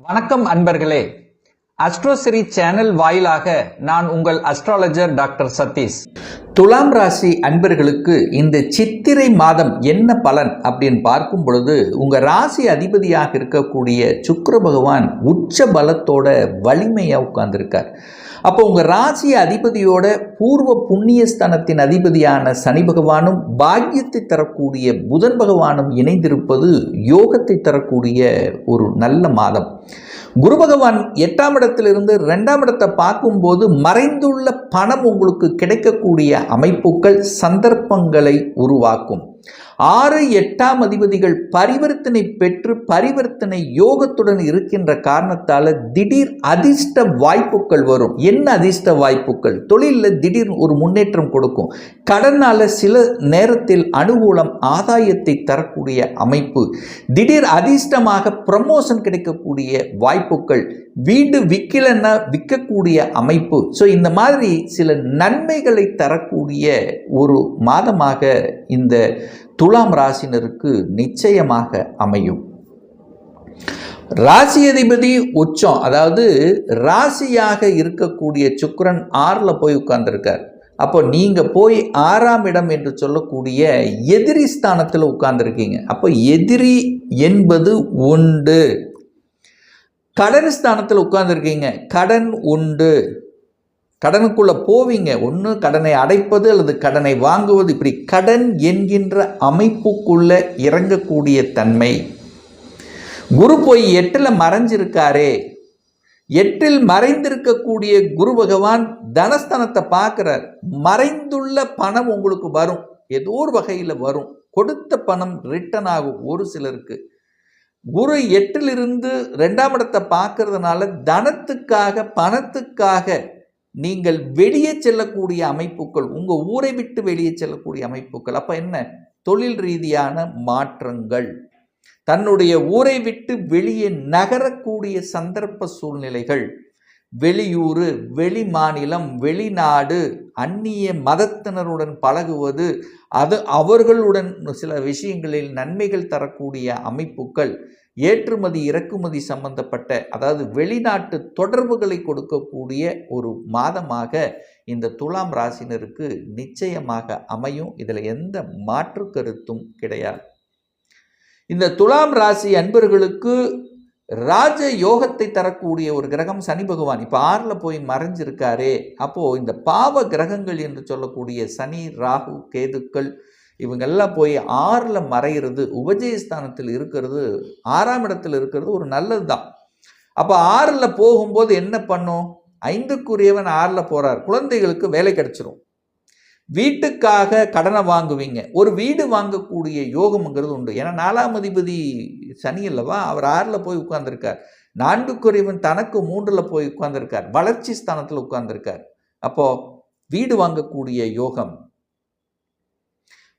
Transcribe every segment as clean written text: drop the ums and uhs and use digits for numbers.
வணக்கம் அன்பர்களே. அஸ்ட்ரோசிரி சேனல் வாயிலாக நான் உங்கள் அஸ்ட்ராலஜர் டாக்டர் சதீஷ். துலாம் ராசி அன்பர்களுக்கு இந்த சித்திரை மாதம் என்ன பலன் அப்படின்னு பார்க்கும் பொழுது, உங்க ராசி அதிபதியாக இருக்கக்கூடிய சுக்கிர பகவான் உச்ச பலத்தோட வலிமையா உட்கார்ந்துருக்கார். அப்போ உங்க ராசி அதிபதியோட பூர்வ புண்ணியஸ்தானத்தின் அதிபதியான சனி பகவானும் பாக்கியத்தை தரக்கூடிய புதன் பகவானும் இணைந்திருப்பது யோகத்தை தரக்கூடிய ஒரு நல்ல மாதம். குரு பகவான் 8ஆம் இடத்திலிருந்து 2ஆம் இடத்தை பார்க்கும்போது மறைந்துள்ள பணம் உங்களுக்கு கிடைக்கக்கூடிய அமைப்புகள் சந்தர்ப்பங்களை உருவாக்கும். 6, 8ஆம் அதிபதிகள் பரிவர்த்தனை பெற்று பரிவர்த்தனை யோகத்துடன் இருக்கின்ற காரணத்தால் திடீர் அதிர்ஷ்ட வாய்ப்புகள் வரும். என்ன அதிர்ஷ்ட வாய்ப்புகள்? தொழிலில் திடீர் ஒரு முன்னேற்றம் கொடுக்கும். கடனால் சில நேரத்தில் அனுகூலம் ஆதாயத்தை தரக்கூடிய அமைப்பு, திடீர் அதிர்ஷ்டமாக ப்ரமோஷன் கிடைக்கக்கூடிய வாய்ப்புகள், வீடு விற்கலைன்னா விற்கக்கூடிய அமைப்பு. ஸோ இந்த மாதிரி சில நன்மைகளை தரக்கூடிய ஒரு மாதமாக இந்த துலாம் ராசினருக்கு நிச்சயமாக அமையும். ராசி அதிபதி உச்சம், அதாவது ராசியாக இருக்கக்கூடிய சுக்கிரன் 6ல் போய் உட்கார்ந்துருக்கார். அப்போ நீங்கள் போய் 6ஆம் இடம் என்று சொல்லக்கூடிய எதிரி ஸ்தானத்தில் உட்கார்ந்துருக்கீங்க. அப்போ எதிரி என்பது உண்டு. கடன் ஸ்தானத்தில் உட்கார்ந்துருக்கீங்க, கடன் உண்டு. கடனுக்குள்ளே போவீங்க, ஒன்று கடனை அடைப்பது அல்லது கடனை வாங்குவது, இப்படி கடன் என்கின்ற அமைப்புக்குள்ளே இறங்கக்கூடிய தன்மை. குரு போய் 8ல் மறைஞ்சிருக்காரே, 8ல் மறைந்திருக்கக்கூடிய குரு பகவான் தனஸ்தானத்தை பார்க்குறார். மறைந்துள்ள பணம் உங்களுக்கு வரும், ஏதோ ஒரு வகையில் வரும். கொடுத்த பணம் ரிட்டர்ன் ஆகும் ஒரு சிலருக்கு. குரு 8லிருந்து 2ஆம் இடத்தை பார்க்கறதுனால தனத்துக்காக பணத்துக்காக நீங்கள் வெளியே செல்லக்கூடிய அமைப்புகள், உங்கள் ஊரை விட்டு வெளியே செல்லக்கூடிய அமைப்புகள். அப்போ என்ன? தொழில் ரீதியான மாற்றங்கள், தன்னுடைய ஊரை விட்டு வெளியே நகரக்கூடிய சந்தர்ப்ப சூழ்நிலைகள், வெளியூர், வெளி மாநிலம், வெளிநாடு, அந்நிய மதத்தினருடன் பழகுவது, அது அவர்களுடன் சில விஷயங்களில் நன்மைகள் தரக்கூடிய அமைப்புகள், ஏற்றுமதி இறக்குமதி சம்பந்தப்பட்ட, அதாவது வெளிநாட்டு தொடர்புகளை கொடுக்கக்கூடிய ஒரு மாதமாக இந்த துலாம் ராசினருக்கு நிச்சயமாக அமையும். இதில் எந்த மாற்று கருத்தும் கிடையாது. இந்த துலாம் ராசி அன்பர்களுக்கு ராஜ யோகத்தை தரக்கூடிய ஒரு கிரகம் சனி பகவான் இப்போ 6ல் போய் மறைஞ்சிருக்காரே. அப்போது இந்த பாவ கிரகங்கள் என்று சொல்லக்கூடிய சனி, ராகு, கேதுக்கள் இவங்கெல்லாம் போய் 6ல் மறைகிறது, உபஜயஸ்தானத்தில் இருக்கிறது, 6ஆம் இடத்தில் இருக்கிறது ஒரு நல்லது தான். அப்போ 6ல் போகும்போது என்ன பண்ணும்? 5க்குரியவன் 6ல் போகிறார், குழந்தைகளுக்கு வேலை கிடைச்சிரும். வீட்டுக்காக கடனை வாங்குவீங்க, ஒரு வீடு வாங்கக்கூடிய யோகம்ங்கிறது உண்டு. ஏன்னா 4ஆம் அதிபதி சனி அல்லவா, அவர் 6ல் போய் உட்கார்ந்துருக்கார். 4க்குரியவன் தனக்கு 3ல் போய் உட்கார்ந்துருக்கார், வளர்ச்சி ஸ்தானத்தில் உட்கார்ந்துருக்கார். அப்போ வீடு வாங்கக்கூடிய யோகம்,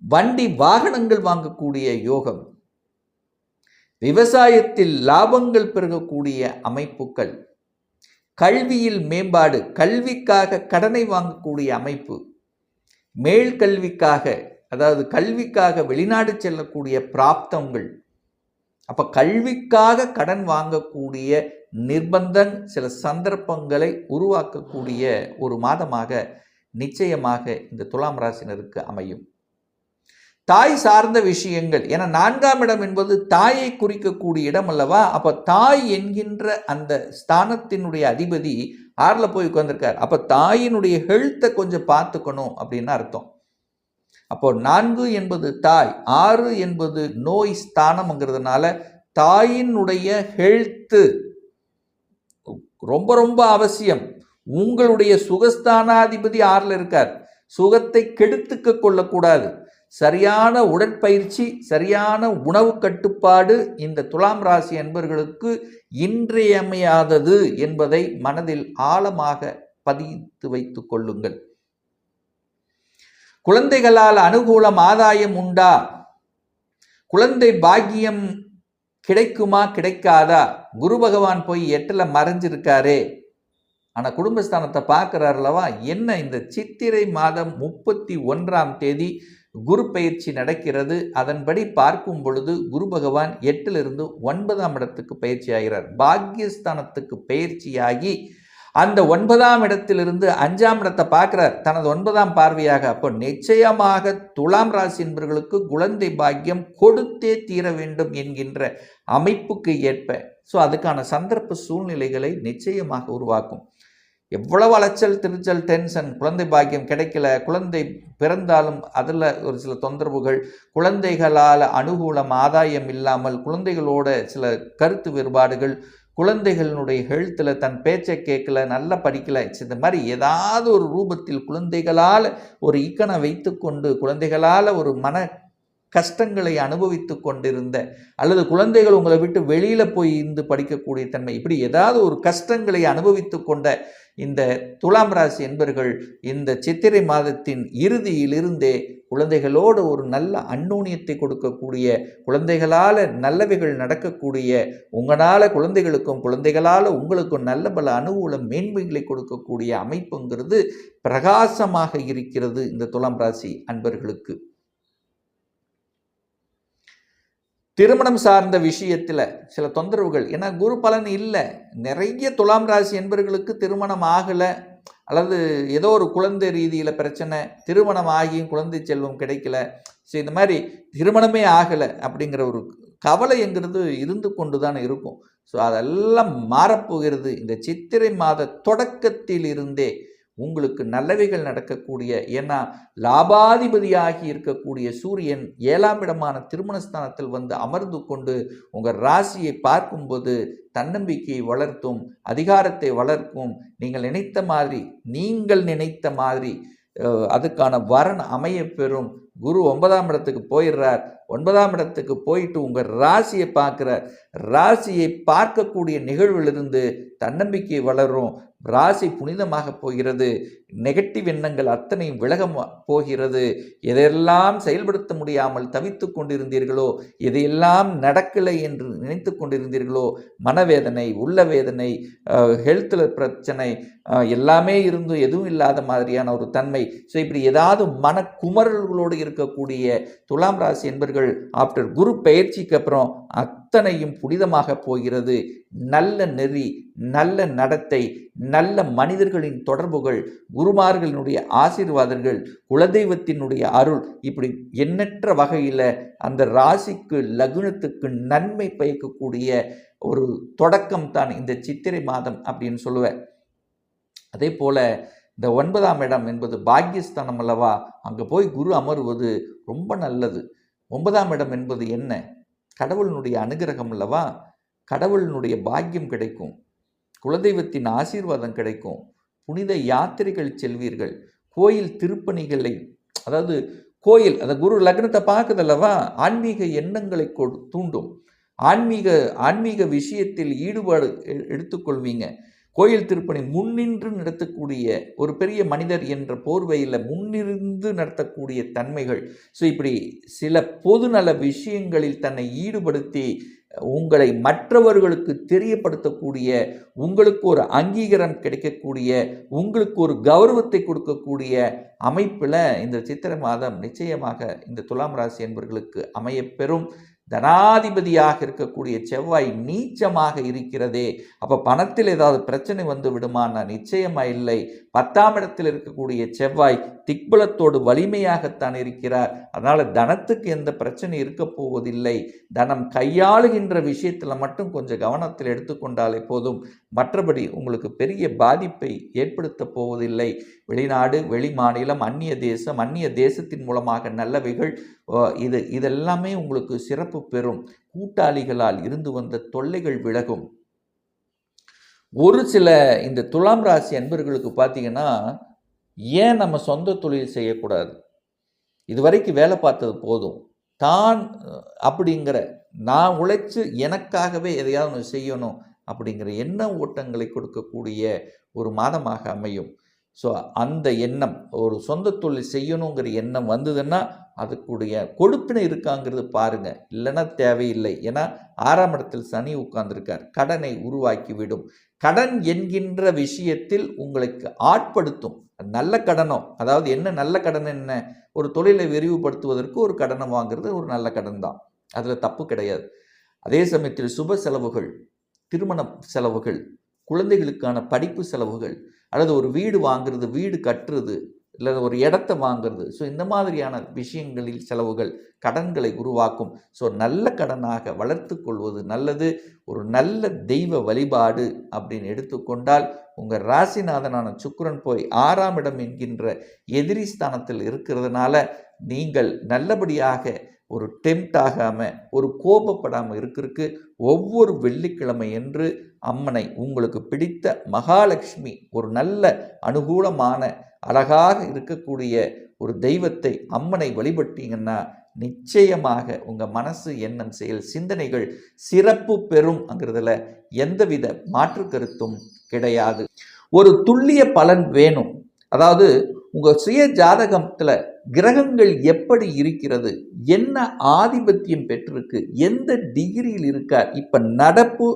வண்டி வாகனங்கள் வாங்கக்கூடிய யோகம், விவசாயத்தில் லாபங்கள் பெருகக்கூடிய அமைப்புகள், கல்வியில் மேம்பாடு, கல்விக்காக கடனை வாங்கக்கூடிய அமைப்பு, மேல் கல்விக்காக, அதாவது கல்விக்காக வெளிநாடு செல்லக்கூடிய பிராப்தங்கள். அப்போ கல்விக்காக கடன் வாங்கக்கூடிய நிர்பந்தம், சில சந்தர்ப்பங்களை உருவாக்கக்கூடிய ஒரு மாதமாக நிச்சயமாக இந்த துலாம் ராசினருக்கு அமையும். தாய் சார்ந்த விஷயங்கள், ஏன்னா 4ஆம் இடம் என்பது தாயை குறிக்கக்கூடிய இடம் அல்லவா. அப்போ தாய் என்கின்ற அந்த ஸ்தானத்தினுடைய அதிபதி 6ல் போய் உட்கார்ந்துருக்கார். அப்போ தாயினுடைய ஹெல்த்தை கொஞ்சம் பார்த்துக்கணும் அப்படின்னு அர்த்தம். அப்போ 4 என்பது தாய், 6 என்பது நோய் ஸ்தானம்ங்கிறதுனால தாயினுடைய ஹெல்த்து ரொம்ப ரொம்ப அவசியம். உங்களுடைய சுகஸ்தானாதிபதி 6ல் இருக்கார், சுகத்தை கெடுத்துக்க கொள்ளக்கூடாது. சரியான உடற்பயிற்சி, சரியான உணவு கட்டுப்பாடு இந்த துலாம் ராசி அன்பர்களுக்கு இன்றியமையாதது என்பதை மனதில் ஆழமாக பதித்து வைத்துக் கொள்ளுங்கள். குழந்தைகளால் அனுகூலம் ஆதாயம் உண்டா? குழந்தை பாக்கியம் கிடைக்குமா கிடைக்காதா? குரு பகவான் போய் 8ல் மறைஞ்சிருக்காரே, ஆனால் குடும்பஸ்தானத்தை பார்க்குறாருலவா. என்ன இந்த சித்திரை மாதம் 31ஆம் தேதி குரு பயிற்சி நடக்கிறது. அதன்படி பார்க்கும் பொழுது குரு பகவான் 8லிருந்து 9ஆம் இடத்துக்கு பயிற்சி ஆகிறார். பாக்கியஸ்தானத்துக்கு பயிற்சியாகி அந்த 9ஆம் இடத்திலிருந்து 5ஆம் இடத்தை பார்க்கிறார் தனது 9ஆம் பார்வையாக. அப்போ நிச்சயமாக துலாம் ராசி என்பவர்களுக்கு குழந்தை பாக்கியம் கொடுத்தே தீர வேண்டும் என்கின்ற அமைப்புக்கு ஏற்ப அதுக்கான சந்தர்ப்ப சூழ்நிலைகளை நிச்சயமாக உருவாக்கும். எவ்வளவு அலைச்சல் திருச்சல் டென்ஷன், குழந்தை பாக்கியம் கிடைக்கல, குழந்தை பிறந்தாலும் அதில் ஒரு சில தொந்தரவுகள், குழந்தைகளால் அனுகூலம் ஆதாயம் இல்லாமல், குழந்தைகளோட சில கருத்து வேறுபாடுகள், குழந்தைகளினுடைய ஹெல்த்தில் தன் பேச்சை கேட்கல, நல்லா படிக்கலை, இந்த மாதிரி ஏதாவது ஒரு ரூபத்தில் குழந்தைகளால் ஒரு ஈக்கனை வைத்து கொண்டு குழந்தைகளால் ஒரு மன கஷ்டங்களை அனுபவித்து கொண்டிருந்த அல்லது குழந்தைகள் உங்களை விட்டு வெளியில் போய் இருந்து படிக்கக்கூடிய தன்மை, இப்படி ஏதாவது ஒரு கஷ்டங்களை அனுபவித்து கொண்ட இந்த துலாம் ராசி என்பர்கள் இந்த சித்திரை மாதத்தின் இறுதியிலிருந்தே குழந்தைகளோடு ஒரு நல்ல அந்நோன்யத்தை கொடுக்கக்கூடிய, குழந்தைகளால் நல்லவைகள் நடக்கக்கூடிய, உங்களால் குழந்தைகளுக்கும் குழந்தைகளால் உங்களுக்கும் நல்ல பல அனுகூல மேன்மைகளை கொடுக்கக்கூடிய அமைப்புங்கிறது பிரகாசமாக இருக்கிறது இந்த துலாம் ராசி அன்பர்களுக்கு. திருமணம் சார்ந்த விஷயத்தில் சில தொந்தரவுகள், ஏன்னா குரு பலன் இல்லை. நிறைய துலாம் ராசி என்பவர்களுக்கு திருமணம் ஆகலை அல்லது ஏதோ ஒரு குழந்தை ரீதியில் பிரச்சனை, திருமணம் ஆகியும் குழந்தை செல்வம் கிடைக்கல, இந்த மாதிரி திருமணமே ஆகலை அப்படிங்கிற ஒரு கவலைங்கிறது இருந்து கொண்டு தான் இருக்கும். அதெல்லாம் மாறப்போகிறது. இந்த சித்திரை மாத தொடக்கத்தில் இருந்தே உங்களுக்கு நல்லவைகள் நடக்கக்கூடிய, ஏன்னா லாபாதிபதியாகி இருக்கக்கூடிய சூரியன் 7ஆம் இடமான திருமணஸ்தானத்தில் வந்து அமர்ந்து கொண்டு உங்கள் ராசியை பார்க்கும்போது தன்னம்பிக்கையை வளர்த்தும், அதிகாரத்தை வளர்க்கும். நீங்கள் நினைத்த மாதிரி அதுக்கான வரன் அமைய பெறும். குரு 9ஆம் இடத்துக்கு போயிடுறார். 9ஆம் இடத்துக்கு போயிட்டு உங்கள் ராசியை பார்க்குறார். ராசியை பார்க்கக்கூடிய நிகழ்விலிருந்து தன்னம்பிக்கை வளரும். ராசி புனிதமாக போகிறது. நெகட்டிவ் எண்ணங்கள் அத்தனையும் விலக போகிறது. எதையெல்லாம் செயல்படுத்த முடியாமல் தவித்து கொண்டிருந்தீர்களோ, எதையெல்லாம் நடக்கலை என்று நினைத்து கொண்டிருந்தீர்களோ, மனவேதனை, உள்ள வேதனை, ஹெல்த்தில் பிரச்சனை எல்லாமே இருந்தும் எதுவும் இல்லாத மாதிரியான ஒரு தன்மை, இப்படி ஏதாவது மனக்குமரல்களோடு இருக்கக்கூடிய துலாம் ராசி என்பர்கள் ஆஃப்டர் குரு பயிற்சிக்கு அப்புறம் அத்தனையும் புனிதமாக போகிறது. நல்ல நெறி, நல்ல நடத்தை, நல்ல மனிதர்களின் தொடர்புகள், குருமார்களினுடைய ஆசீர்வாதங்கள், குலதெய்வத்தினுடைய அருள், இப்படி எண்ணற்ற வகையில் அந்த ராசிக்கு லக்னத்துக்கு நன்மை பயக்கக்கூடிய ஒரு தொடக்கம் தான் இந்த சித்திரை மாதம் அப்படின்னு சொல்லுவேன். அதே போல் இந்த 9ஆம் இடம் என்பது பாக்கியஸ்தானம் அல்லவா, அங்கே போய் குரு அமர்வது ரொம்ப நல்லது. 9ஆம் இடம் என்பது என்ன? கடவுளினுடைய அனுகிரகம் அல்லவா, கடவுளினுடைய பாக்கியம் கிடைக்கும், குலதெய்வத்தின் ஆசீர்வாதம் கிடைக்கும், புனித யாத்திரைகள் செல்வீர்கள், கோயில் திருப்பணிகளை, அதாவது கோயில், அந்த குரு லக்னத்தை பார்க்குதல்லவா, ஆன்மீக எண்ணங்களை தூண்டும், ஆன்மீக விஷயத்தில் ஈடுபாடு எடுத்துக்கொள்வீங்க. கோயில் திருப்பணி முன்னின்று நடத்தக்கூடிய ஒரு பெரிய மனிதர் என்ற போர்வையில் முன்னிருந்து நடத்தக்கூடிய தன்மைகள், இப்படி சில பொதுநல விஷயங்களில் தன்னை ஈடுபடுத்தி உங்களை மற்றவர்களுக்கு தெரியப்படுத்தக்கூடிய, உங்களுக்கு ஒரு அங்கீகாரம் கிடைக்கக்கூடிய, உங்களுக்கு ஒரு கௌரவத்தை கொடுக்கக்கூடிய அமைப்பில் இந்த சித்திரை மாதம் நிச்சயமாக இந்த துலாம் ராசி என்பவர்களுக்கு அமையப்பெறும். தனாதிபதியாக இருக்கக்கூடிய செவ்வாய் நீச்சமாக இருக்கிறதே, அப்போ பணத்தில் ஏதாவது பிரச்சனை வந்து விடுமானா நிச்சயமாக இல்லை. 10ஆம் இடத்தில் இருக்கக்கூடிய செவ்வாய் திக்பலத்தோடு வலிமையாகத்தான் இருக்கிறார். அதனால் தனத்துக்கு எந்த பிரச்சனை இருக்க போவதில்லை. தனம் கையாளுகின்ற விஷயத்தில் மட்டும் கொஞ்சம் கவனத்தில் எடுத்துக்கொண்டாலே போதும். மற்றபடி உங்களுக்கு பெரிய பாதிப்பை ஏற்படுத்த போவதில்லை. வெளிநாடு, வெளி மாநிலம், அந்நிய தேசத்தின் மூலமாக நல்லவைகள், இதெல்லாமே உங்களுக்கு சிறப்பு பெறும். கூட்டாளிகளால் இருந்து வந்த தொல்லைகள் விலகும். ஒரு சில இந்த துலாம் ராசி அன்பர்களுக்கு பார்த்தீங்கன்னா, ஏன் நம்ம சொந்த தொழில் செய்யக்கூடாது, இதுவரைக்கும் வேலை பார்த்தது போதும், தான் அப்படிங்கிற நான் உழைச்சி எனக்காகவே எதையாவது ஒன்று செய்யணும் அப்படிங்கிற எண்ண ஓட்டங்களை கொடுக்கக்கூடிய ஒரு மாதமாக அமையும். அந்த எண்ணம், ஒரு சொந்த தொழில் செய்யணுங்கிற எண்ணம் வந்ததுன்னா அதுக்குடைய கொடுப்பினை இருக்காங்கிறது பாருங்கள். இல்லைன்னா தேவையில்லை. ஏன்னா 6ஆம் இடத்தில் சனி உட்கார்ந்துருக்கார். கடனை உருவாக்கிவிடும். கடன் என்கின்ற விஷயத்தில் உங்களுக்கு ஆட்படுத்தும். நல்ல கடனோ, அதாவது என்ன நல்ல கடன் என்ன, ஒரு தொழிலை விரிவுபடுத்துவதற்கு ஒரு கடனை வாங்குறது ஒரு நல்ல கடன் தான், அதில் தப்பு கிடையாது. அதே சமயத்தில் சுப செலவுகள், திருமண செலவுகள், குழந்தைகளுக்கான படிப்பு செலவுகள், அல்லது ஒரு வீடு வாங்குறது, வீடு கட்டுறது, இல்லை ஒரு இடத்த வாங்குறது, ஸோ இந்த மாதிரியான விஷயங்களில் செலவுகள் கடன்களை உருவாக்கும். ஸோ நல்ல கடனாக வளர்த்து கொள்வது நல்லது. ஒரு நல்ல தெய்வ வழிபாடு அப்படின்னு எடுத்துக்கொண்டால் உங்கள் ராசிநாதனான சுக்கிரன் போய் 6ஆம் இடம் என்கின்ற எதிரி ஸ்தானத்தில் இருக்கிறதுனால நீங்கள் நல்லபடியாக ஒரு டெம்ட் ஆகாமல், ஒரு கோபப்படாமல் இருக்கிறதுக்கு ஒவ்வொரு வெள்ளிக்கிழமை என்று அம்மனை, உங்களுக்கு பிடித்த மகாலட்சுமி, ஒரு நல்ல அனுகூலமான அழகாக இருக்கக்கூடிய ஒரு தெய்வத்தை, அம்மனை வழிபட்டீங்கன்னா நிச்சயமாக உங்கள் மனசு, எண்ணம், செயல், சிந்தனைகள் சிறப்பு பெறும்ங்கிறதுல எந்தவித மாற்று கருத்தும் கிடையாது. ஒரு துல்லிய பலன் வேணும். அதாவது உங்கள் சுய ஜாதகத்தில் கிரகங்கள் எப்படி இருக்கிறது, என்ன ஆதிபத்தியம் பெற்றிருக்கு, எந்த டிகிரியில் இருக்கார், இப்போ நடப்பு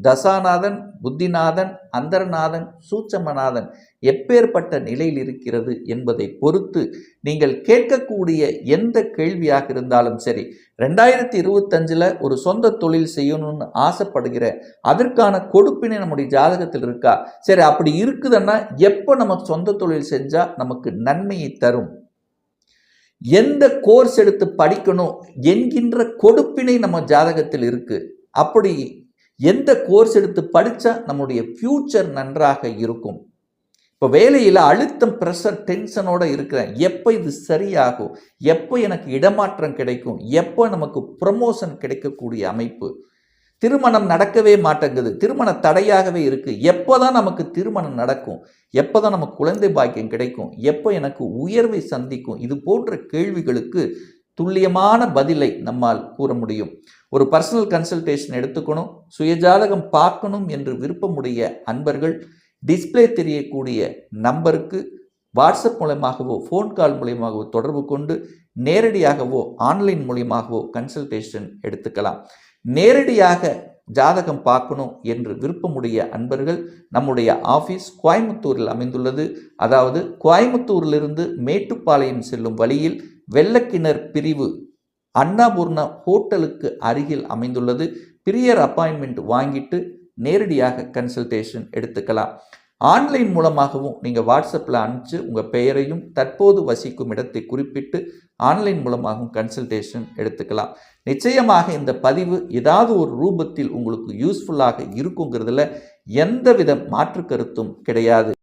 தசாநாதன், புத்திநாதன், அந்தரநாதன், சூட்சமநாதன் எப்பேற்பட்ட நிலையில் இருக்கிறது என்பதை பொறுத்து நீங்கள் கேட்கக்கூடிய எந்த கேள்வியாக இருந்தாலும் சரி, 2025 ஒரு சொந்த தொழில் செய்யணும்னு ஆசைப்படுகிற, அதற்கான கொடுப்பினை நம்முடைய ஜாதகத்தில் இருக்கா, சரி அப்படி இருக்குதுன்னா எப்போ நம்ம சொந்த தொழில் செஞ்சால் நமக்கு நன்மையை தரும், எந்த கோர்ஸ் எடுத்து படிக்கணும் என்கின்ற கொடுப்பினை நம்ம ஜாதகத்தில் இருக்கு, அப்படி எந்த கோர்ஸ் எடுத்து படித்தா நம்முடைய ஃபியூச்சர் நன்றாக இருக்கும், இப்போ வேலையில் அழுத்தம், ப்ரெஷர், டென்ஷனோட இருக்கிறேன், எப்போ இது சரியாகும், எப்போ எனக்கு இடமாற்றம் கிடைக்கும், எப்போ நமக்கு ப்ரமோஷன் கிடைக்கக்கூடிய அமைப்பு, திருமணம் நடக்கவே மாட்டேங்குது, திருமண தடையாகவே இருக்கு, எப்போ தான் நமக்கு திருமணம் நடக்கும், எப்போ தான் நமக்கு குழந்தை பாக்கியம் கிடைக்கும், எப்போ எனக்கு உயர்வை சந்திக்கும், இது போன்ற கேள்விகளுக்கு துல்லியமான பதிலை நம்மால் கூற முடியும். ஒரு பர்சனல் கன்சல்டேஷன் எடுத்துக்கணும், சுயஜாதகம் பார்க்கணும் என்று விருப்பமுடைய அன்பர்கள் டிஸ்பிளே தெரியக்கூடிய நம்பருக்கு வாட்ஸ்அப் மூலமாகவோ ஃபோன் கால் மூலமாகவோ தொடர்பு கொண்டு நேரடியாகவோ ஆன்லைன் மூலமாகவோ கன்சல்டேஷன் எடுத்துக்கலாம். நேரடியாக ஜாதகம் பார்க்கணும் என்று விருப்பமுடைய அன்பர்கள் நம்முடைய ஆஃபீஸ் கோயம்புத்தூரில் அமைந்துள்ளது. அதாவது கோயம்புத்தூரிலிருந்து மேட்டுப்பாளையம் செல்லும் வழியில் வெள்ளக்கிணர் பிரிவு அன்னபூர்ணா ஹோட்டலுக்கு அருகில் அமைந்துள்ளது. பிரியர் அப்பாயின்மெண்ட் வாங்கிட்டு நேரடியாக கன்சல்டேஷன் எடுத்துக்கலாம். ஆன்லைன் மூலமாகவும் நீங்கள் வாட்ஸ்அப்பில் அனுப்பிச்சு உங்கள் பெயரையும் தற்போது வசிக்கும் இடத்தை குறிப்பிட்டு ஆன்லைன் மூலமாகவும் கன்சல்டேஷன் எடுத்துக்கலாம். நிச்சயமாக இந்த பதிவு ஏதாவது ஒரு ரூபத்தில் உங்களுக்கு யூஸ்ஃபுல்லாக இருக்குங்கிறதுல எந்தவித மாற்று கருத்தும் கிடையாது.